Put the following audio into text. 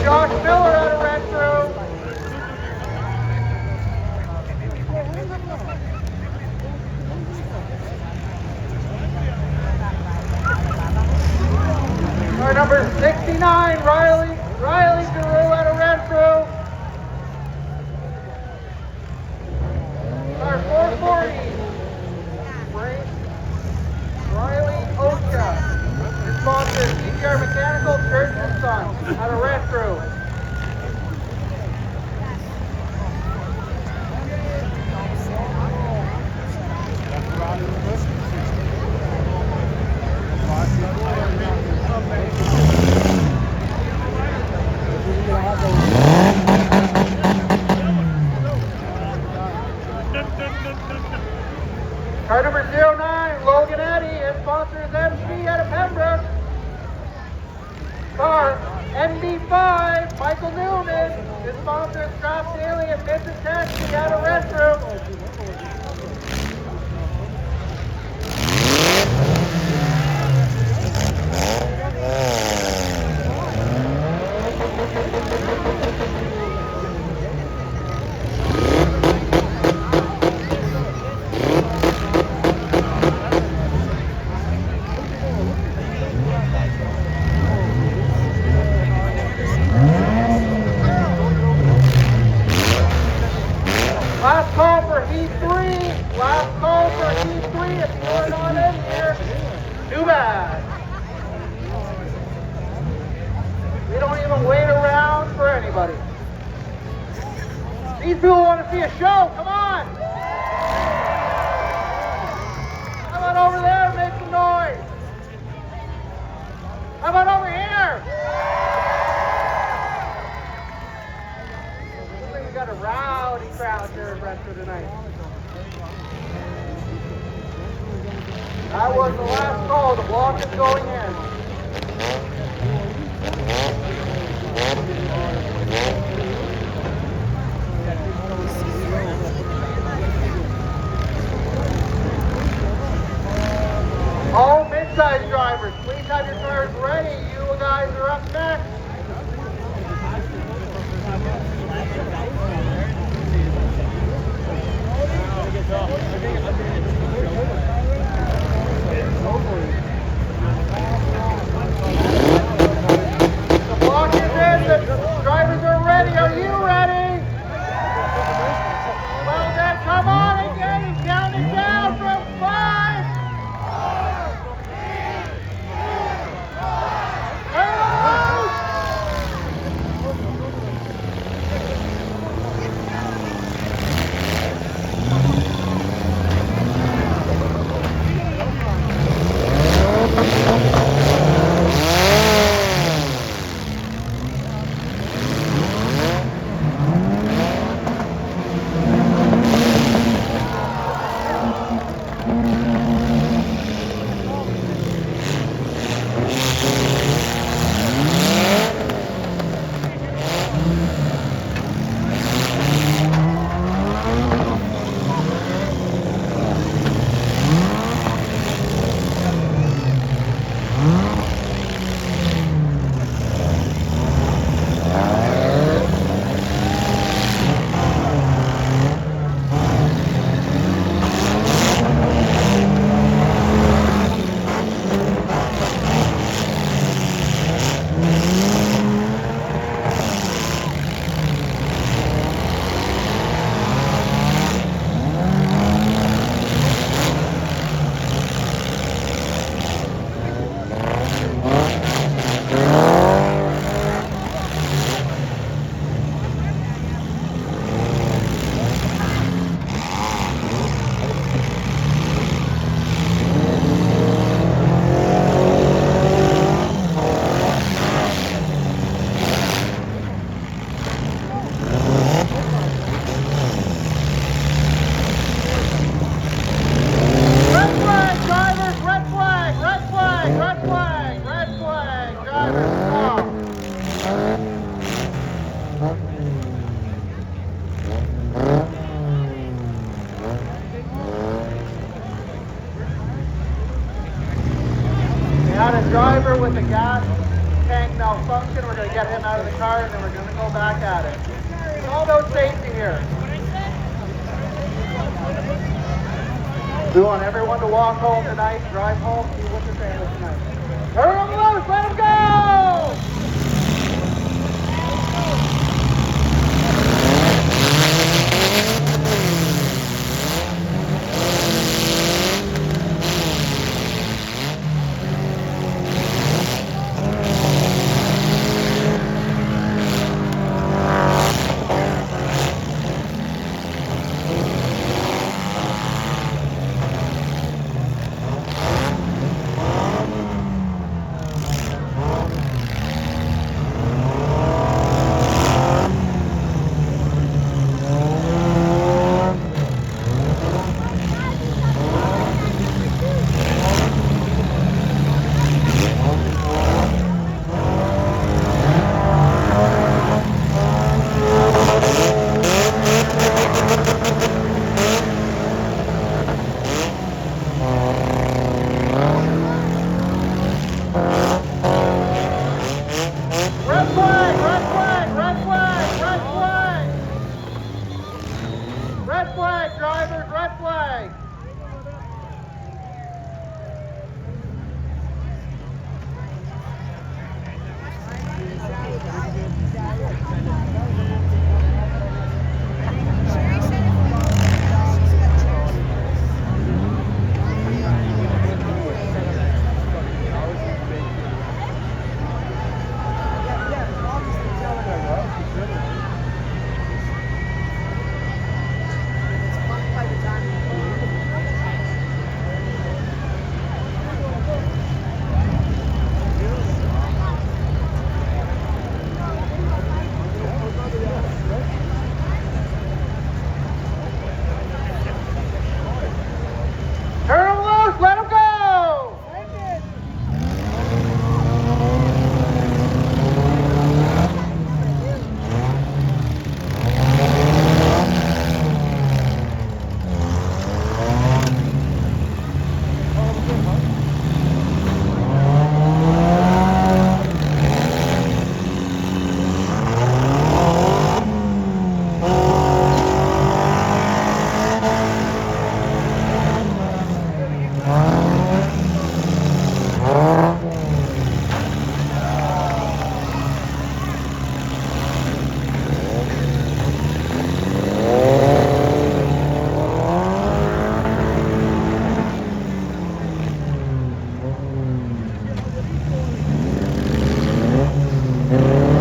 Josh Miller out of Renfrew. Car number 69, Riley Giroux out of Renfrew. Car 440, Riley Ocha. His sponsor is CGR Mechanical, Church and Son out of Renfrew. Car number 09, Logan Eddy. His sponsor is MG out of Pembroke. Car MD5, Michael Newman. His sponsor is Scott Daly and Vincent Taxi out of Renfrew. Last call for Heat 3. Last call for Heat 3 if you are not in here. Too bad. We don't even wait around for anybody. These people want to see a show. Come on. How about over there? Make some noise. How about over here? We got a rowdy crowd here in Renfrew tonight. That was the last call. The block is going in. All mid-size drivers, please have your cars ready. You guys are up next. The block is in. The drivers are ready. Are you ready? Well then, come on and get it. Count it down from 5. Turn it loose. function. We're going to get him out of the car, and then we're going to go back at it. It's all about safety here. We want everyone to walk home tonight, drive home, see what the family tonight. Turn them loose, let them go! Red flag, drivers, red flag. Mm-hmm.